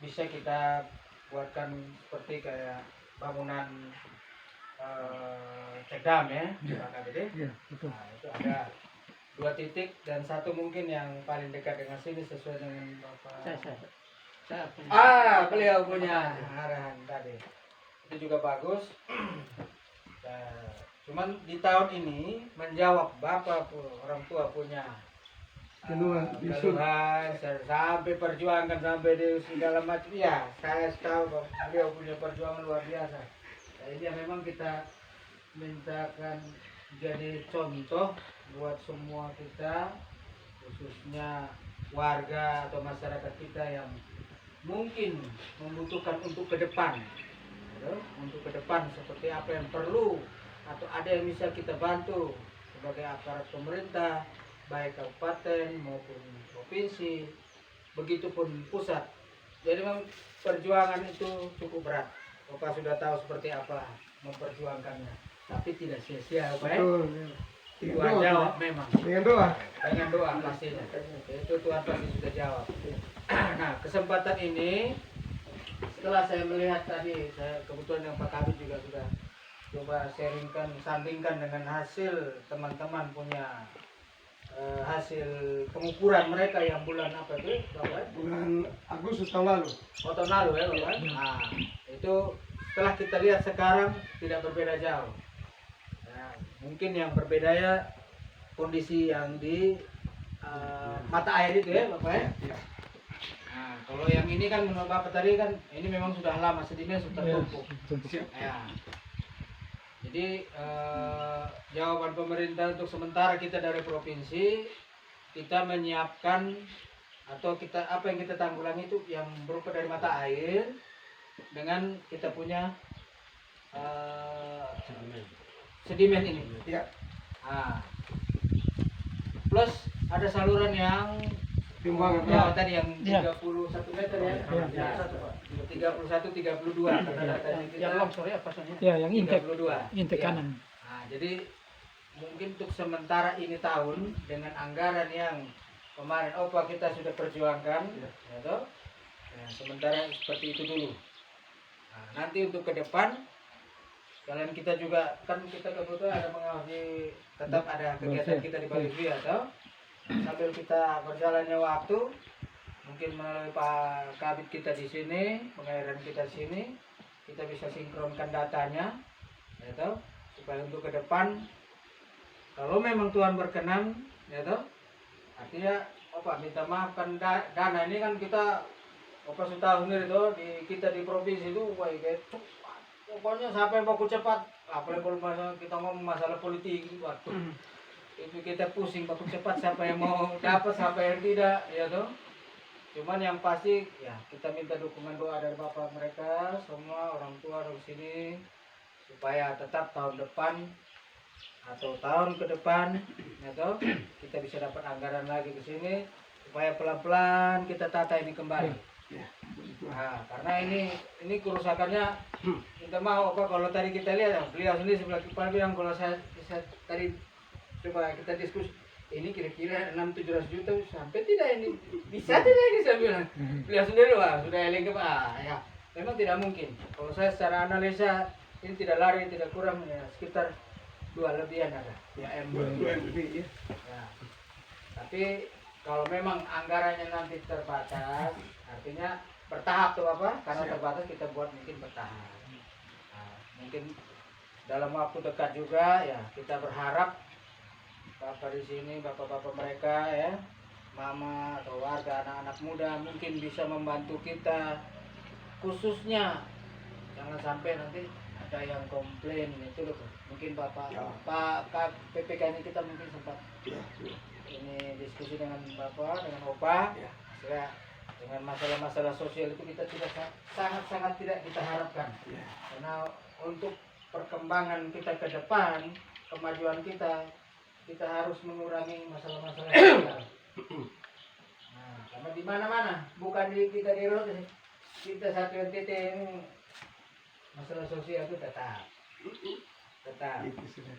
bisa kita buatkan seperti kayak bangunan cedam ya, Pak Kabid. Iya, betul. Nah, itu ada 2 titik dan 1 mungkin yang paling dekat dengan sini sesuai dengan Bapak. Saya punya. Beliau punya arahan tadi. Itu juga bagus. Nah, cuman di tahun ini menjawab Bapak orang tua punya keluhan sampai perjuangan sampai di segala macam. Ya, saya tahu bahwa beliau punya perjuangan luar biasa. Nah, ini yang memang kita mintakan jadi contoh buat semua kita, khususnya warga atau masyarakat kita yang mungkin membutuhkan untuk ke depan, untuk ke depan seperti apa yang perlu atau ada yang bisa kita bantu sebagai aparat pemerintah, baik kabupaten maupun provinsi, begitupun pusat. Jadi memang perjuangan itu cukup berat. Bapak sudah tahu seperti apa memperjuangkannya, tapi tidak sia-sia, Pak. Tuhan jawab memang. Dengan doa pastinya. Itu Tuhan pasti sudah jawab. Nah, kesempatan ini setelah saya melihat tadi, saya kebetulan yang Pak Kabid juga sudah coba sharingkan, sandingkan dengan hasil teman-teman punya hasil pengukuran mereka yang bulan apa itu, Bapak? Bulan Agustus tahun lalu. Oh, tahun lalu ya, Bapak? Nah, itu setelah kita lihat sekarang tidak berbeda jauh. Nah, mungkin yang berbeda ya kondisi yang di mata air itu ya, Bapak ya? Nah, kalau yang ini kan menurut Bapak tadi kan ini memang sudah lama sedimen sudah tumpuk. Ya. Jadi jawaban pemerintah untuk sementara kita dari provinsi kita menyiapkan atau kita apa yang kita tanggulangi itu yang berupa dari mata air dengan kita punya sedimen ini. Ya. Nah, plus ada saluran yang tadi yang 31 meter ya. Ya. 31 32 yang longsor ya pasangnya. Ya, yang intake 32. Intake kanan. Nah, jadi mungkin untuk sementara ini tahun dengan anggaran yang kemarin kita sudah perjuangkan ya toh. Nah, sementara seperti itu dulu. Nah, nanti untuk ke depan kalian kita juga kan kita kebetulan ada mengawasi tetap ada kegiatan kita di Bali ya toh. Sambil kita berjalannya waktu mungkin melalui Pak Kabid kita di sini, pengairan kita di sini, kita bisa sinkronkan datanya, ya toh, supaya untuk ke depan, kalau memang Tuhan berkenan, ya toh, artinya, minta maaf kan dana ini kan kita, sudah tahu sendiri toh, kita di provinsi itu, pokoknya sampai baku cepat, apalagi kalau kita ngomong masalah politik, waduh, itu kita pusing baku cepat siapa yang mau dapat, siapa yang tidak, ya toh. Cuman yang pasti ya kita minta dukungan doa dari Bapak mereka semua orang tua di sini supaya tetap tahun depan atau tahun ke depan ya toh, kita bisa dapat anggaran lagi ke sini supaya pelan-pelan kita tata ini kembali. Nah, karena ini kerusakannya kita mau kalau tadi kita lihat beliau sendiri sebelah kepala bilang kalau saya tadi coba kita diskusi ini kira-kira 600-700 juta sampai tidak ini bisa tidak ini saya bilang beliau sendiri sudah eling ke ya memang tidak mungkin kalau saya secara analisa ini tidak lari tidak kurang ya sekitar 2 lebihan ada ya lebih ya. Tapi kalau memang anggarannya nanti terbatas artinya bertahap tuh karena terbatas kita buat mungkin bertahap. Nah, mungkin dalam waktu dekat juga ya kita berharap Bapak di sini, bapak-bapak mereka ya, mama atau warga, anak-anak muda mungkin bisa membantu kita, khususnya jangan sampai nanti ada yang komplain itu loh, mungkin bapak, ya. Pak PPK ini kita mungkin sempat ini diskusi dengan bapak, dengan opa, ya. Dengan masalah-masalah sosial itu kita tidak sangat-sangat tidak kita harapkan, ya. Karena untuk perkembangan kita ke depan, kemajuan kita harus mengurangi masalah-masalah sosial. Nah, karena di mana-mana, bukan kita di roti, kita satu titik masalah sosial itu tetap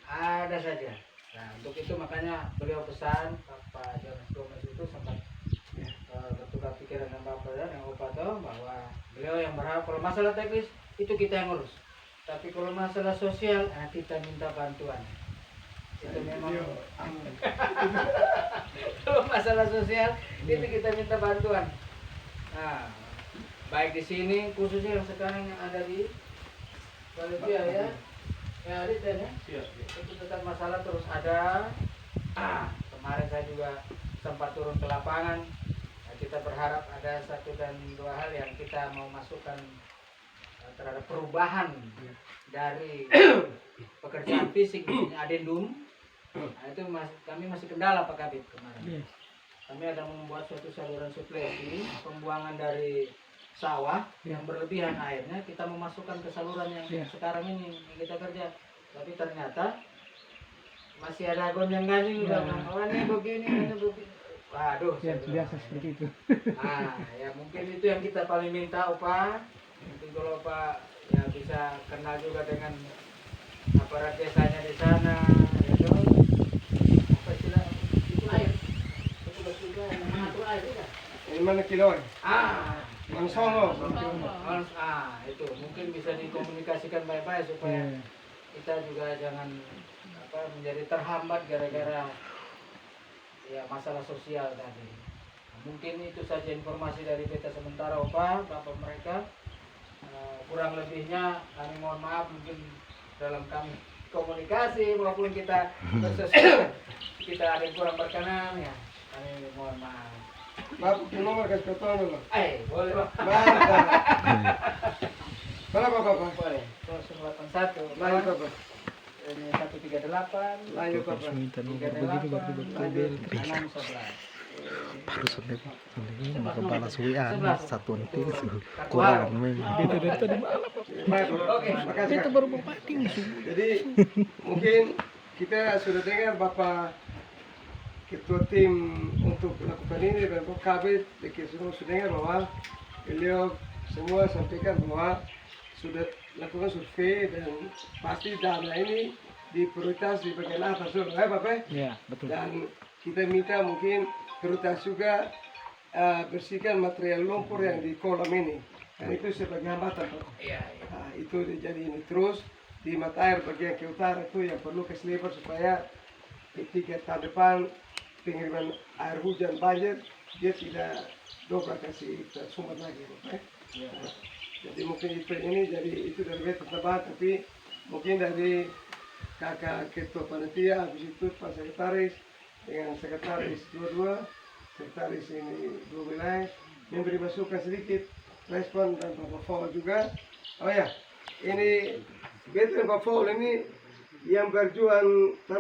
ada saja. Nah, untuk itu makanya beliau pesan Pak Jonas Gomez itu sempat bertukar pikiran dengan Bapak dan Opa bahwa beliau yang berharap kalau masalah teknis itu kita yang ngurus, tapi kalau masalah sosial kita minta bantuan. Itu memang kalau masalah sosial itu kita minta bantuan. Nah, baik di sini khususnya yang sekarang yang ada di Bolivia ya, ya Adit ya, itu tetap masalah terus ada. Kemarin saya juga sempat turun ke lapangan. Nah, kita berharap ada 1 dan 2 hal yang kita mau masukkan terhadap perubahan dari pekerjaan fisik, misalnya adendum. Nah, itu kami masih kendala Pak Kabit kemarin. Kami ada membuat suatu saluran suplesi pembuangan dari sawah yang berlebihan airnya kita memasukkan ke saluran yang sekarang ini yang kita kerja, tapi ternyata masih ada gonjang ganjing juga. Oh ini begini, ini begini. Waduh, biasa seperti itu. Ya mungkin itu yang kita paling minta Opa. Mungkin kalau Opa ya bisa kenal juga dengan aparat desanya di sana, ya toh. Apa istilah itu air? Petugas juga yang mengatur air tidak? Ini mana kiloan? Mansongo. Itu mungkin bisa dikomunikasikan baik-baik supaya kita juga jangan menjadi terhambat gara-gara ya masalah sosial tadi. Mungkin itu saja informasi dari Beta sementara Opa, Bapak mereka. Kurang lebihnya kami mohon maaf, mungkin dalam kami komunikasi maupun kita bersesuaian kita ada yang kurang berkenan ya, kami mohon maaf. Bapak nomor kasih ketua dulu. Boleh Pak. Mantap. Berapa Bapak? Boleh. 081. Lanjut Bapak. Ini 138. Lanjut Bapak. 38 Harus kepala suian satu nanti kurang Itu dari tadi malam. Oke, makasih. itu baru berpating. Jadi mungkin kita sudah dengar Bapak Ketua Tim untuk melakukan ini dan Pak Kabit, kita semua sudah dengar bahwa beliau semua sampaikan bahwa sudah lakukan survei dan pasti dana ini diprioritas di bagian atas dulu, ya Bapak? Ya, betul. Dan kita minta mungkin prioritas juga bersihkan material lumpur yang di kolam ini. Dan itu sebagai hambatan, Pak. Nah, itu jadi ini terus di mata air bagian ke utara itu yang perlu keseliper supaya ketika tahun depan pengiriman air hujan banjir dia tidak dobrak kasih sumber lagi, Bapak. Jadi mungkin itu ini jadi itu dari Beta Tebak, tapi mungkin dari kakak ketua panitia, habis itu Pak Sekretaris dengan sekretaris dua-dua, sekretaris ini 2 wilayah memberi masukan sedikit respon dan Bapak Faul juga. Oh ya, ini Beta dan Bapak Faul ini yang berjuang